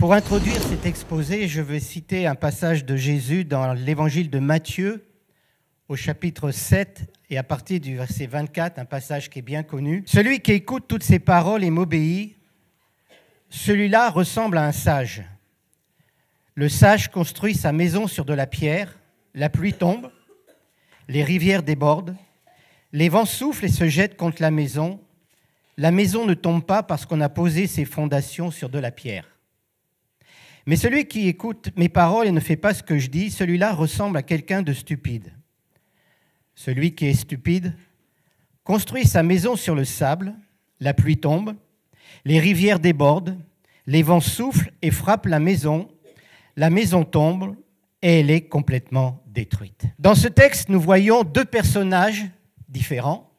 Pour introduire cet exposé, je vais citer un passage de Jésus dans l'évangile de Matthieu, au chapitre 7, et à partir du verset 24, un passage qui est bien connu. « Celui qui écoute toutes ces paroles et m'obéit, celui-là ressemble à un sage. Le sage construit sa maison sur de la pierre, la pluie tombe, les rivières débordent, les vents soufflent et se jettent contre la maison. La maison ne tombe pas parce qu'on a posé ses fondations sur de la pierre. Mais celui qui écoute mes paroles et ne fait pas ce que je dis, celui-là ressemble à quelqu'un de stupide. Celui qui est stupide construit sa maison sur le sable, la pluie tombe, les rivières débordent, les vents soufflent et frappent la maison tombe et elle est complètement détruite. » Dans ce texte, nous voyons deux personnages différents,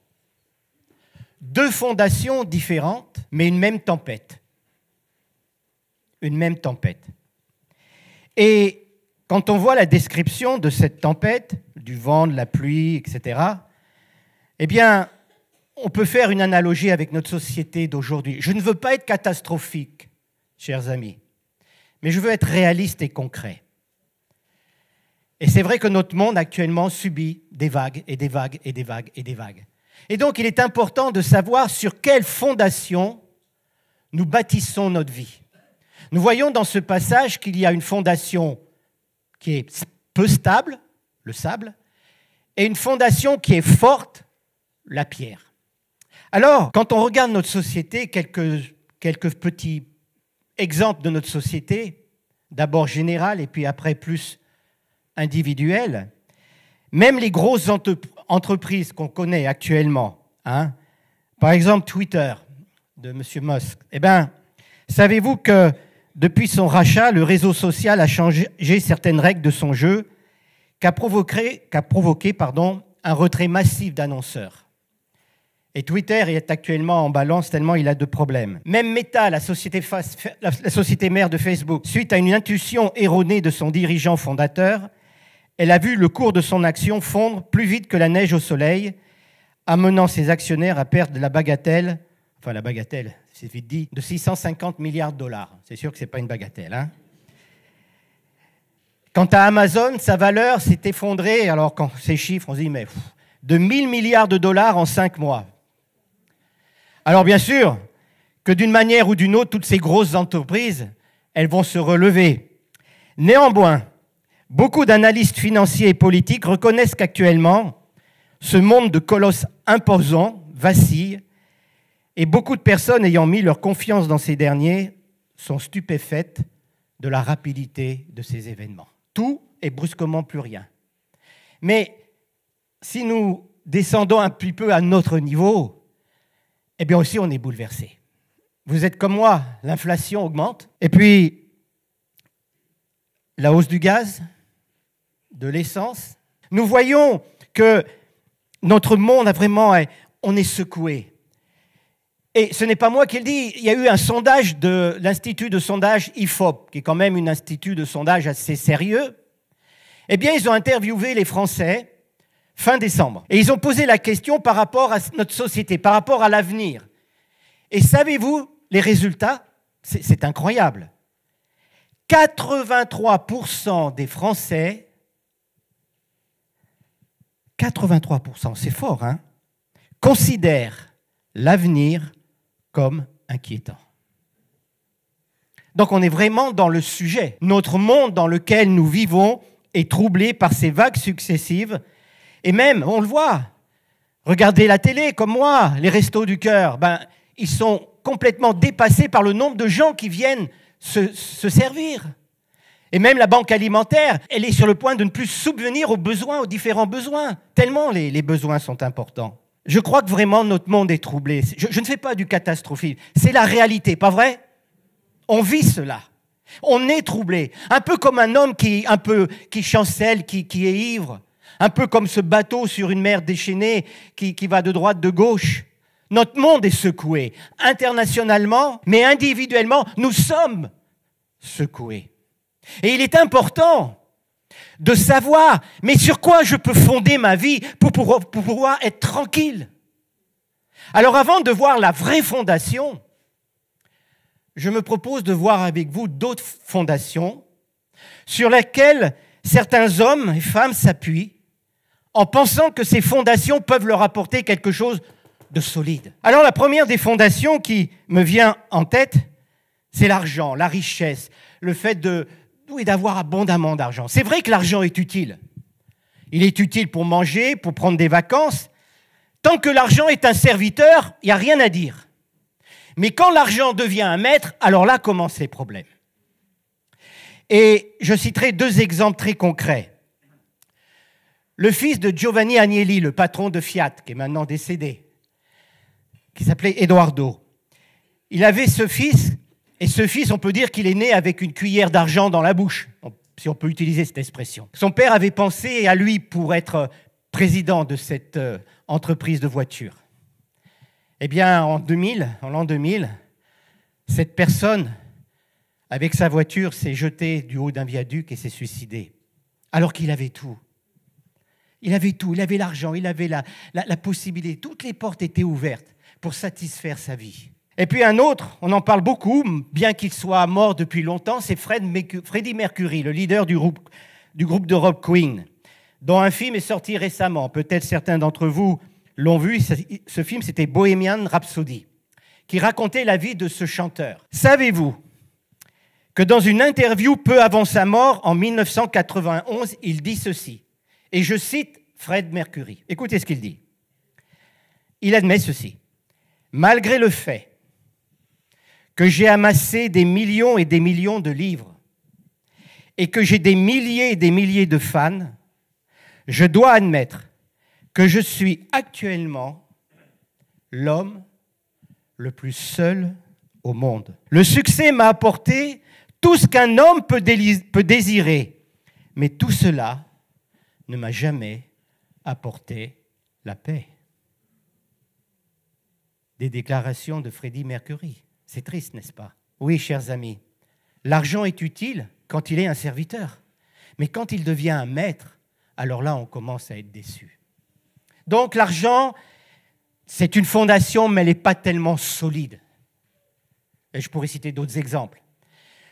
deux fondations différentes, mais une même tempête. Une même tempête. Et quand on voit la description de cette tempête, du vent, de la pluie, etc., eh bien, on peut faire une analogie avec notre société d'aujourd'hui. Je ne veux pas être catastrophique, chers amis, mais je veux être réaliste et concret. Et c'est vrai que notre monde actuellement subit des vagues et des vagues et des vagues et des vagues. Et donc, il est important de savoir sur quelle fondation nous bâtissons notre vie. Nous voyons dans ce passage qu'il y a une fondation qui est peu stable, le sable, et une fondation qui est forte, la pierre. Alors, quand on regarde notre société, quelques petits exemples de notre société, d'abord générale et puis après plus individuelle, même les grosses entreprises qu'on connaît actuellement, par exemple Twitter de M. Musk, eh bien, savez-vous que depuis son rachat, le réseau social a changé certaines règles de son jeu qu'a provoqué un retrait massif d'annonceurs. Et Twitter est actuellement en balance tellement il a de problèmes. Même Meta, la société mère de Facebook, suite à une intuition erronée de son dirigeant fondateur, elle a vu le cours de son action fondre plus vite que la neige au soleil, amenant ses actionnaires à perdre la bagatelle, c'est vite dit, de 650 milliards de dollars. C'est sûr que ce n'est pas une bagatelle. Quant à Amazon, sa valeur s'est effondrée, alors quand ces chiffres, on se dit, mais de 1000 milliards de dollars en 5 mois. Alors bien sûr que d'une manière ou d'une autre, toutes ces grosses entreprises, elles vont se relever. Néanmoins, beaucoup d'analystes financiers et politiques reconnaissent qu'actuellement, ce monde de colosses imposants vacille et beaucoup de personnes ayant mis leur confiance dans ces derniers sont stupéfaites de la rapidité de ces événements. Tout est brusquement plus rien. Mais si nous descendons un petit peu à notre niveau, eh bien aussi on est bouleversé. Vous êtes comme moi, l'inflation augmente, et puis la hausse du gaz, de l'essence. Nous voyons que notre monde a vraiment, on est secoué. Et ce n'est pas moi qui le dis, il y a eu un sondage de l'Institut de sondage IFOP, qui est quand même un institut de sondage assez sérieux. Eh bien, ils ont interviewé les Français fin décembre. Et ils ont posé la question par rapport à notre société, par rapport à l'avenir. Et savez-vous, les résultats, c'est incroyable. 83% des Français, 83%, c'est fort, considèrent l'avenir comme inquiétant. Donc on est vraiment dans le sujet. Notre monde dans lequel nous vivons est troublé par ces vagues successives. Et même, on le voit, regardez la télé comme moi, les restos du cœur, ils sont complètement dépassés par le nombre de gens qui viennent se servir. Et même la banque alimentaire, elle est sur le point de ne plus subvenir aux besoins, aux différents besoins, tellement les besoins sont importants. Je crois que vraiment notre monde est troublé. Je ne fais pas du catastrophisme, c'est la réalité, pas vrai? On vit cela. On est troublé. Un peu comme un homme qui chancelle, qui est ivre. Un peu comme ce bateau sur une mer déchaînée qui va de droite, de gauche. Notre monde est secoué. Internationalement, mais individuellement, nous sommes secoués. Et il est important de savoir, mais sur quoi je peux fonder ma vie pour pouvoir être tranquille. Alors avant de voir la vraie fondation, je me propose de voir avec vous d'autres fondations sur lesquelles certains hommes et femmes s'appuient en pensant que ces fondations peuvent leur apporter quelque chose de solide. Alors la première des fondations qui me vient en tête, c'est l'argent, la richesse, le fait d'avoir abondamment d'argent. C'est vrai que l'argent est utile. Il est utile pour manger, pour prendre des vacances. Tant que l'argent est un serviteur, il n'y a rien à dire. Mais quand l'argent devient un maître, alors là commencent les problèmes. Et je citerai deux exemples très concrets. Le fils de Giovanni Agnelli, le patron de Fiat, qui est maintenant décédé, qui s'appelait Edoardo. Il avait ce fils, et ce fils, on peut dire qu'il est né avec une cuillère d'argent dans la bouche, si on peut utiliser cette expression. Son père avait pensé à lui pour être président de cette entreprise de voitures. Eh bien, en l'an 2000, cette personne, avec sa voiture, s'est jetée du haut d'un viaduc et s'est suicidée, alors qu'il avait tout. Il avait tout, il avait l'argent, il avait la possibilité, toutes les portes étaient ouvertes pour satisfaire sa vie. Et puis un autre, on en parle beaucoup, bien qu'il soit mort depuis longtemps, c'est Freddie Mercury, le leader du groupe de rock Queen, dont un film est sorti récemment. Peut-être certains d'entre vous l'ont vu. Ce film, c'était Bohemian Rhapsody, qui racontait la vie de ce chanteur. Savez-vous que dans une interview peu avant sa mort, en 1991, il dit ceci, et je cite Fred Mercury. Écoutez ce qu'il dit. Il admet ceci. « Malgré le fait que j'ai amassé des millions et des millions de livres et que j'ai des milliers et des milliers de fans, je dois admettre que je suis actuellement l'homme le plus seul au monde. Le succès m'a apporté tout ce qu'un homme peut désirer, mais tout cela ne m'a jamais apporté la paix. » Des déclarations de Freddie Mercury. C'est triste, n'est-ce pas? Oui, chers amis, l'argent est utile quand il est un serviteur, mais quand il devient un maître, alors là, on commence à être déçu. Donc l'argent, c'est une fondation, mais elle n'est pas tellement solide. Et je pourrais citer d'autres exemples.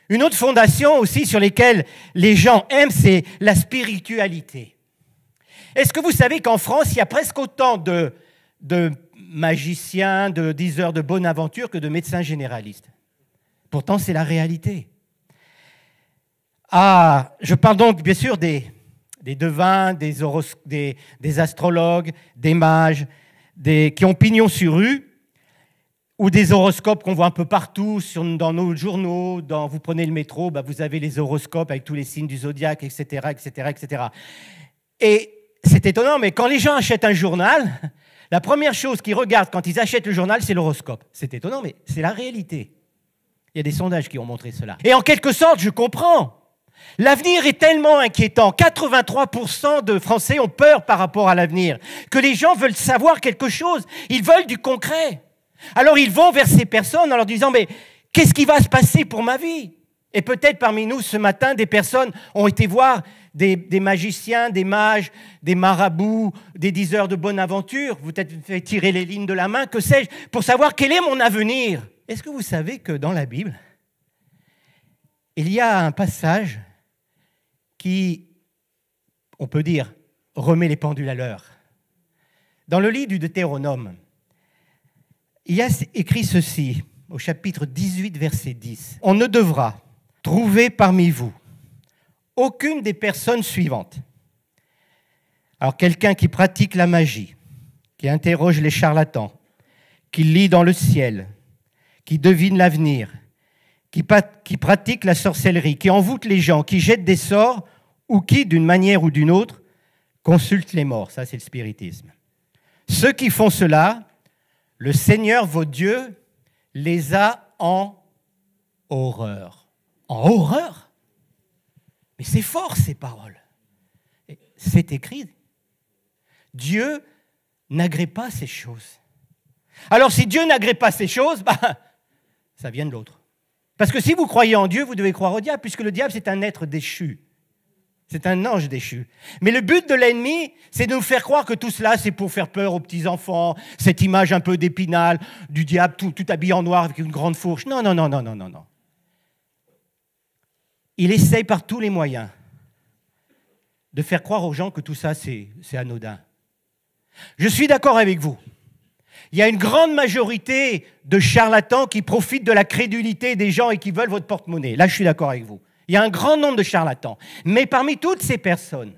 Une autre fondation aussi sur laquelle les gens aiment, c'est la spiritualité. Est-ce que vous savez qu'en France, il y a presque autant de magiciens, de diseurs de bonne aventure que de médecins généralistes? Pourtant, c'est la réalité. Ah, je parle donc bien sûr des devins, des astrologues, des mages, qui ont pignon sur rue, ou des horoscopes qu'on voit un peu partout dans nos journaux. Vous prenez le métro, vous avez les horoscopes avec tous les signes du zodiaque, etc., etc., etc. Et c'est étonnant, mais quand les gens achètent un journal, la première chose qu'ils regardent quand ils achètent le journal, c'est l'horoscope. C'est étonnant, mais c'est la réalité. Il y a des sondages qui ont montré cela. Et en quelque sorte, je comprends. L'avenir est tellement inquiétant. 83% de Français ont peur par rapport à l'avenir, que les gens veulent savoir quelque chose. Ils veulent du concret. Alors ils vont vers ces personnes en leur disant « Mais qu'est-ce qui va se passer pour ma vie ?» Et peut-être parmi nous, ce matin, des personnes ont été voir des magiciens, des mages, des marabouts, des diseurs de bonne aventure. Vous peut-être fait tirer les lignes de la main, que sais-je, pour savoir quel est mon avenir. Est-ce que vous savez que dans la Bible, il y a un passage qui, on peut dire, remet les pendules à l'heure. Dans le livre du Deutéronome, il y a écrit ceci, au chapitre 18, verset 10. « On ne devra trouver parmi vous aucune des personnes suivantes. » Alors, quelqu'un qui pratique la magie, qui interroge les charlatans, qui lit dans le ciel, qui devine l'avenir, qui pratique la sorcellerie, qui envoûte les gens, qui jette des sorts, ou qui, d'une manière ou d'une autre, consulte les morts. Ça, c'est le spiritisme. Ceux qui font cela, le Seigneur, votre Dieu, les a en horreur. En horreur? Mais c'est fort, ces paroles. C'est écrit. Dieu n'agrée pas ces choses. Alors, si Dieu n'agrée pas ces choses, ça vient de l'autre. Parce que si vous croyez en Dieu, vous devez croire au diable, puisque le diable, c'est un être déchu. C'est un ange déchu. Mais le but de l'ennemi, c'est de nous faire croire que tout cela, c'est pour faire peur aux petits-enfants, cette image un peu d'Épinal, du diable tout habillé en noir avec une grande fourche. Non, non, non, non, non, non, non. Il essaye par tous les moyens de faire croire aux gens que tout ça, c'est anodin. Je suis d'accord avec vous. Il y a une grande majorité de charlatans qui profitent de la crédulité des gens et qui veulent votre porte-monnaie. Là, je suis d'accord avec vous. Il y a un grand nombre de charlatans. Mais parmi toutes ces personnes,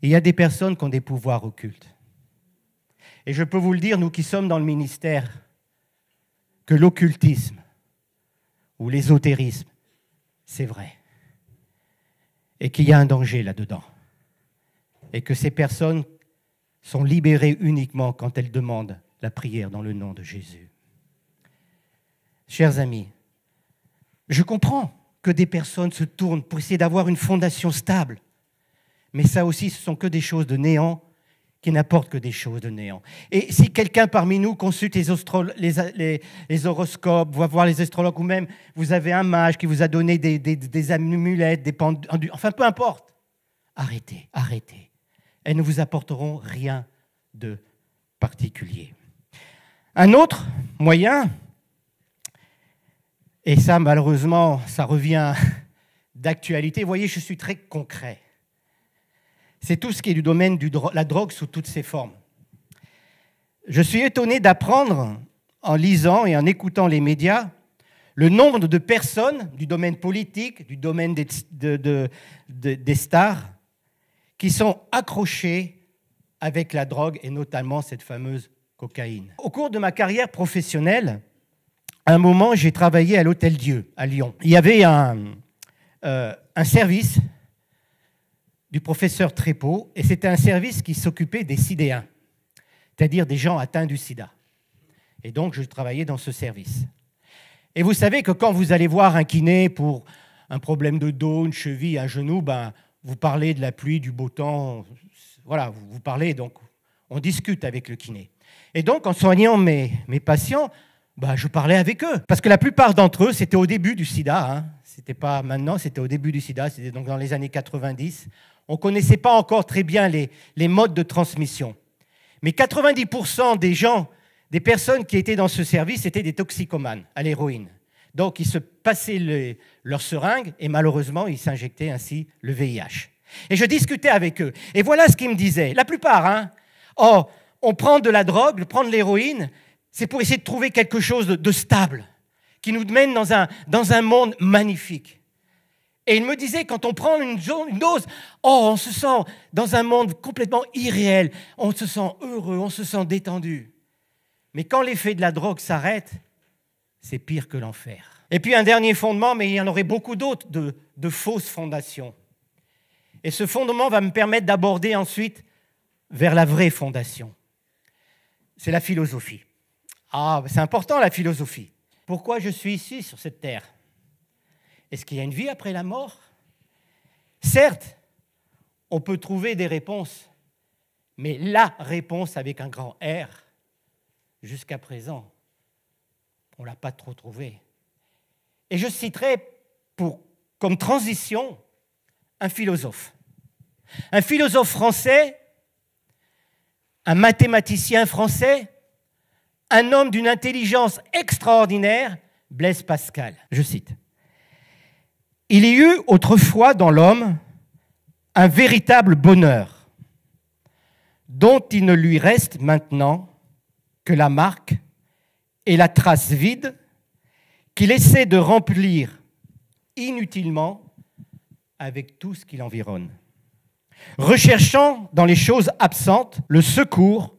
il y a des personnes qui ont des pouvoirs occultes. Et je peux vous le dire, nous qui sommes dans le ministère, que l'occultisme ou l'ésotérisme, c'est vrai. Et qu'il y a un danger là-dedans. Et que ces personnes sont libérées uniquement quand elles demandent la prière dans le nom de Jésus. Chers amis, je comprends que des personnes se tournent pour essayer d'avoir une fondation stable. Mais ça aussi, ce ne sont que des choses de néant qui n'apportent que des choses de néant. Et si quelqu'un parmi nous consulte les horoscopes, va voir les astrologues, ou même vous avez un mage qui vous a donné des amulettes, des pendus, enfin peu importe, arrêtez, arrêtez. Elles ne vous apporteront rien de particulier. Un autre moyen, et ça malheureusement, ça revient d'actualité, vous voyez, je suis très concret. C'est tout ce qui est du domaine de la drogue sous toutes ses formes. Je suis étonné d'apprendre, en lisant et en écoutant les médias, le nombre de personnes du domaine politique, du domaine des stars, qui sont accrochées avec la drogue, et notamment cette fameuse cocaïne. Au cours de ma carrière professionnelle, à un moment, j'ai travaillé à l'Hôtel Dieu, à Lyon. Il y avait un service du professeur Trépeau, et c'était un service qui s'occupait des sidéens, c'est-à-dire des gens atteints du sida. Et donc, je travaillais dans ce service. Et vous savez que quand vous allez voir un kiné pour un problème de dos, une cheville, un genou, ben, vous parlez de la pluie, du beau temps, voilà, vous parlez, donc on discute avec le kiné. Et donc, en soignant mes patients, ben, je parlais avec eux. Parce que la plupart d'entre eux, c'était au début du sida, hein. C'était pas maintenant, c'était au début du sida, c'était donc dans les années 90. On ne connaissait pas encore très bien les modes de transmission. Mais 90% des gens, des personnes qui étaient dans ce service, étaient des toxicomanes à l'héroïne. Donc, ils se passaient leur seringue et malheureusement, ils s'injectaient ainsi le VIH. Et je discutais avec eux. Et voilà ce qu'ils me disaient. La plupart, hein. Oh, on prend de la drogue, prendre l'héroïne, c'est pour essayer de trouver quelque chose de stable, qui nous mène dans un monde magnifique. Et il me disait, quand on prend une dose, oh, on se sent dans un monde complètement irréel, on se sent heureux, on se sent détendu. Mais quand l'effet de la drogue s'arrête, c'est pire que l'enfer. Et puis un dernier fondement, mais il y en aurait beaucoup d'autres, de fausses fondations. Et ce fondement va me permettre d'aborder ensuite vers la vraie fondation. C'est la philosophie. Ah, c'est important la philosophie. Pourquoi je suis ici sur cette terre ? Est-ce qu'il y a une vie après la mort ? Certes, on peut trouver des réponses, mais la réponse avec un grand R, jusqu'à présent, on ne l'a pas trop trouvée. Et je citerai comme transition un philosophe français, un mathématicien français, un homme d'une intelligence extraordinaire, Blaise Pascal. Je cite. « Il y eut autrefois dans l'homme un véritable bonheur, dont il ne lui reste maintenant que la marque et la trace vide qu'il essaie de remplir inutilement avec tout ce qui l'environne, recherchant dans les choses absentes le secours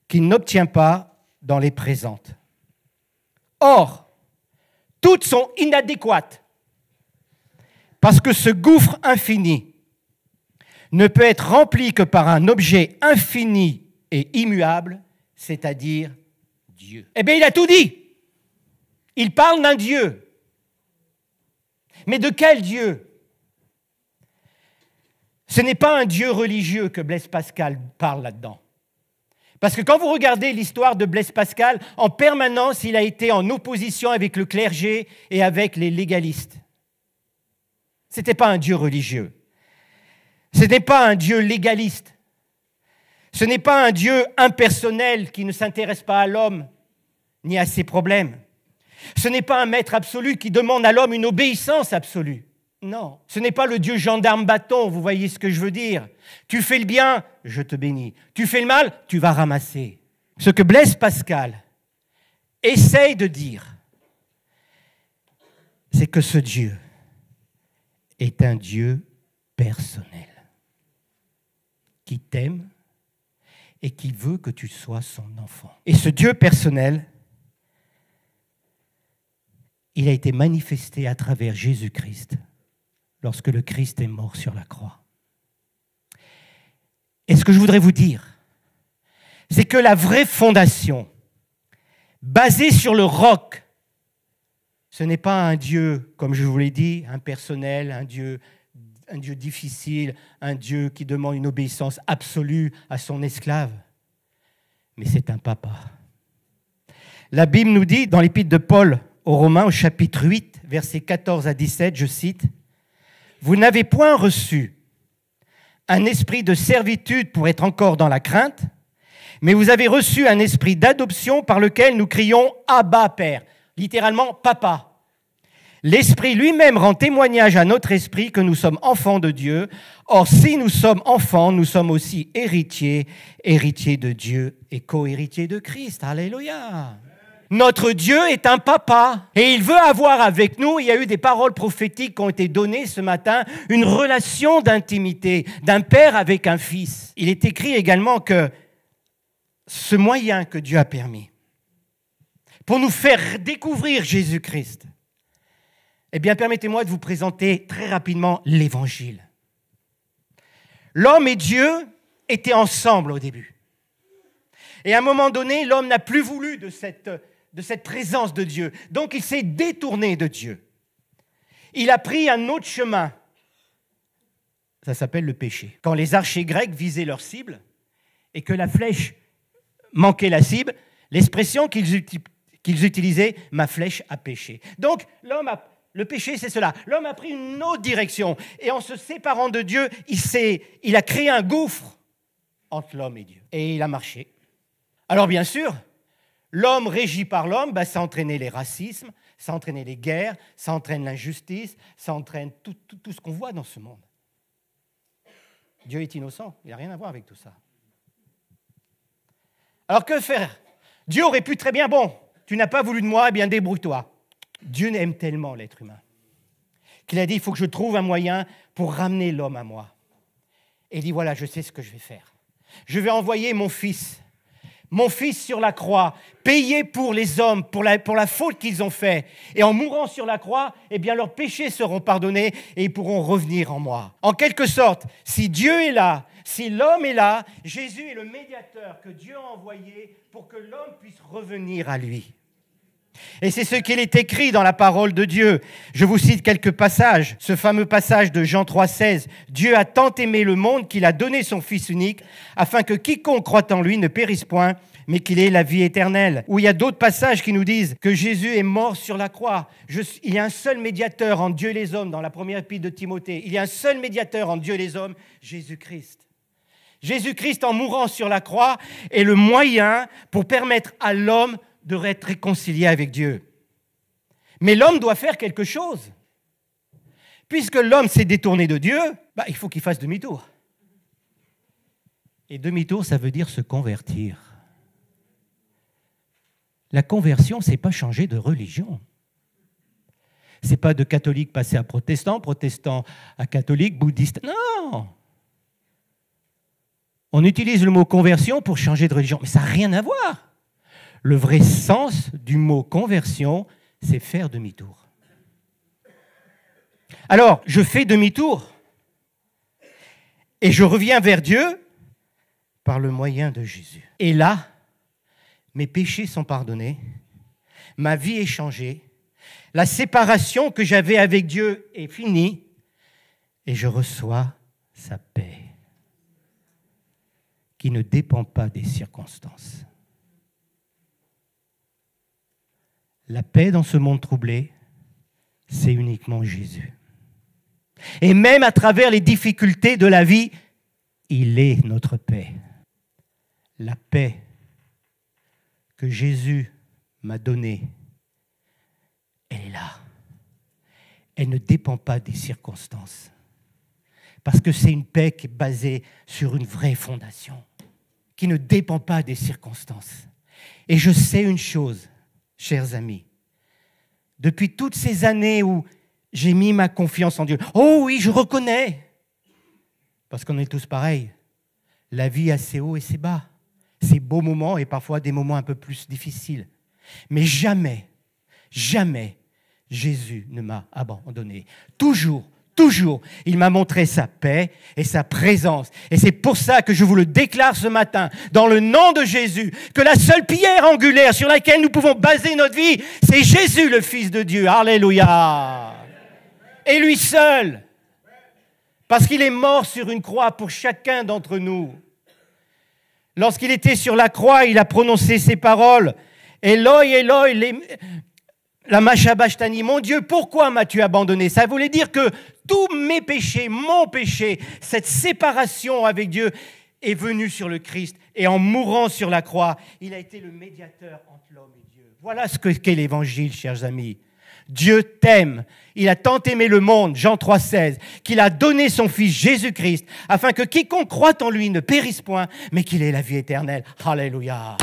qu'il n'obtient pas dans les présentes. Or, toutes sont inadéquates, parce que ce gouffre infini ne peut être rempli que par un objet infini et immuable, c'est-à-dire Dieu. » Eh bien, il a tout dit. Il parle d'un Dieu. Mais de quel Dieu ? Ce n'est pas un Dieu religieux que Blaise Pascal parle là-dedans. Parce que quand vous regardez l'histoire de Blaise Pascal, en permanence, il a été en opposition avec le clergé et avec les légalistes. Ce n'était pas un Dieu religieux. Ce n'est pas un Dieu légaliste. Ce n'est pas un Dieu impersonnel qui ne s'intéresse pas à l'homme ni à ses problèmes. Ce n'est pas un maître absolu qui demande à l'homme une obéissance absolue. Non, ce n'est pas le Dieu gendarme bâton, vous voyez ce que je veux dire. Tu fais le bien, je te bénis. Tu fais le mal, tu vas ramasser. Ce que Blaise Pascal essaye de dire, c'est que ce Dieu est un Dieu personnel, qui t'aime et qui veut que tu sois son enfant. Et ce Dieu personnel, il a été manifesté à travers Jésus-Christ lorsque le Christ est mort sur la croix. Et ce que je voudrais vous dire, c'est que la vraie fondation, basée sur le roc, ce n'est pas un Dieu, comme je vous l'ai dit, impersonnel, un Dieu difficile, un Dieu qui demande une obéissance absolue à son esclave, mais c'est un papa. La Bible nous dit, dans l'épître de Paul aux Romains, au chapitre 8, versets 14 à 17, je cite, « Vous n'avez point reçu un esprit de servitude pour être encore dans la crainte, mais vous avez reçu un esprit d'adoption par lequel nous crions « Abba, Père », littéralement « Papa ». L'Esprit lui-même rend témoignage à notre esprit que nous sommes enfants de Dieu. Or, si nous sommes enfants, nous sommes aussi héritiers, héritiers de Dieu et co-héritiers de Christ. Alléluia. Notre Dieu est un papa et il veut avoir avec nous, il y a eu des paroles prophétiques qui ont été données ce matin, une relation d'intimité d'un père avec un fils. Il est écrit également que ce moyen que Dieu a permis pour nous faire découvrir Jésus-Christ, eh bien, permettez-moi de vous présenter très rapidement l'Évangile. L'homme et Dieu étaient ensemble au début. Et à un moment donné, l'homme n'a plus voulu de cette présence de Dieu. Donc, il s'est détourné de Dieu. Il a pris un autre chemin. Ça s'appelle le péché. Quand les archers grecs visaient leur cible et que la flèche manquait la cible, l'expression qu'ils utilisaient, « ma flèche a péché ». Donc, le péché, c'est cela. L'homme a pris une autre direction. Et en se séparant de Dieu, il a créé un gouffre entre l'homme et Dieu. Et il a marché. Alors bien sûr, l'homme régi par l'homme, ça entraînait les racismes, ça entraînait les guerres, ça entraîne l'injustice, ça entraîne tout ce qu'on voit dans ce monde. Dieu est innocent, il n'a rien à voir avec tout ça. Alors que faire? Dieu aurait pu très bien, bon, tu n'as pas voulu de moi, eh bien débrouille-toi. Dieu aime tellement l'être humain qu'il a dit, il faut que je trouve un moyen pour ramener l'homme à moi. Et il dit, voilà, je sais ce que je vais faire. Je vais envoyer mon fils sur la croix, payer pour les hommes, pour la faute qu'ils ont faite. Et en mourant sur la croix, eh bien, leurs péchés seront pardonnés et ils pourront revenir en moi. En quelque sorte, si Dieu est là, si l'homme est là, Jésus est le médiateur que Dieu a envoyé pour que l'homme puisse revenir à lui. Et c'est ce qu'il est écrit dans la parole de Dieu. Je vous cite quelques passages. Ce fameux passage de Jean 3,16. « Dieu a tant aimé le monde qu'il a donné son Fils unique, afin que quiconque croit en lui ne périsse point, mais qu'il ait la vie éternelle. » Ou il y a d'autres passages qui nous disent que Jésus est mort sur la croix. Il y a un seul médiateur entre Dieu et les hommes, dans la première épître de Timothée. Il y a un seul médiateur entre Dieu et les hommes, Jésus-Christ. Jésus-Christ, en mourant sur la croix, est le moyen pour permettre à l'homme de être réconcilié avec Dieu. Mais l'homme doit faire quelque chose. Puisque l'homme s'est détourné de Dieu, il faut qu'il fasse demi-tour. Et demi-tour, ça veut dire se convertir. La conversion, ce n'est pas changer de religion. Ce n'est pas de catholique passer à protestant, protestant à catholique, bouddhiste. Non! On utilise le mot conversion pour changer de religion, mais ça n'a rien à voir. Le vrai sens du mot conversion, c'est faire demi-tour. Alors, je fais demi-tour et je reviens vers Dieu par le moyen de Jésus. Et là, mes péchés sont pardonnés, ma vie est changée, la séparation que j'avais avec Dieu est finie et je reçois sa paix qui ne dépend pas des circonstances. La paix dans ce monde troublé, c'est uniquement Jésus. Et même à travers les difficultés de la vie, il est notre paix. La paix que Jésus m'a donnée, elle est là. Elle ne dépend pas des circonstances. Parce que c'est une paix qui est basée sur une vraie fondation, qui ne dépend pas des circonstances. Et je sais une chose, chers amis, depuis toutes ces années où j'ai mis ma confiance en Dieu, oh oui, je reconnais, parce qu'on est tous pareils, la vie a ses hauts et ses bas, ses beaux moments et parfois des moments un peu plus difficiles. Mais jamais, jamais, Jésus ne m'a abandonné. Toujours, il m'a montré sa paix et sa présence. Et c'est pour ça que je vous le déclare ce matin, dans le nom de Jésus, que la seule pierre angulaire sur laquelle nous pouvons baser notre vie, c'est Jésus, le Fils de Dieu. Alléluia. Et lui seul. Parce qu'il est mort sur une croix pour chacun d'entre nous. Lorsqu'il était sur la croix, il a prononcé ces paroles. Eloi, Eloi, lama sabachthani, mon Dieu, pourquoi m'as-tu abandonné? Ça voulait dire que tous mes péchés, mon péché, cette séparation avec Dieu est venue sur le Christ. Et en mourant sur la croix, il a été le médiateur entre l'homme et Dieu. Voilà ce qu'est l'Évangile, chers amis. Dieu t'aime. Il a tant aimé le monde, Jean 3,16, qu'il a donné son Fils Jésus-Christ, afin que quiconque croit en lui ne périsse point, mais qu'il ait la vie éternelle. Alléluia.